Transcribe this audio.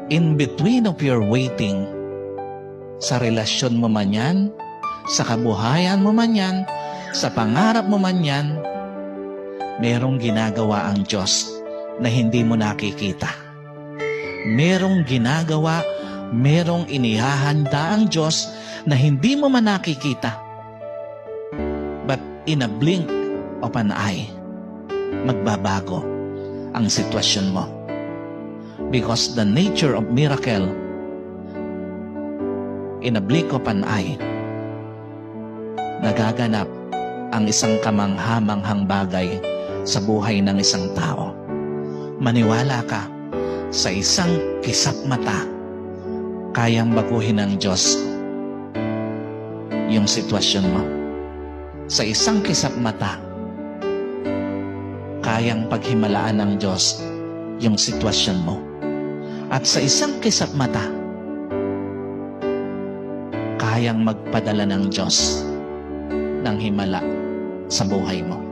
in between of your waiting, sa relasyon mo man yan, sa kabuhayan mo man yan, sa pangarap mo man yan, merong ginagawa ang Diyos na hindi mo nakikita. Merong ginagawa, merong inihahanda ang Diyos na hindi mo man nakikita. But in a blink of an eye, magbabago ang sitwasyon mo. Because the nature of miracle, in a blink of an eye, nagaganap ang isang kamangha-manghang bagay sa buhay ng isang tao. Maniwala ka, sa isang kisap mata, kayang baguhin ng Diyos yung sitwasyon mo. Sa isang kisap mata, kayang paghimalaan ng Diyos yung sitwasyon mo. At sa isang kisap mata, kayang magpadala ng Diyos ng himala sa buhay mo.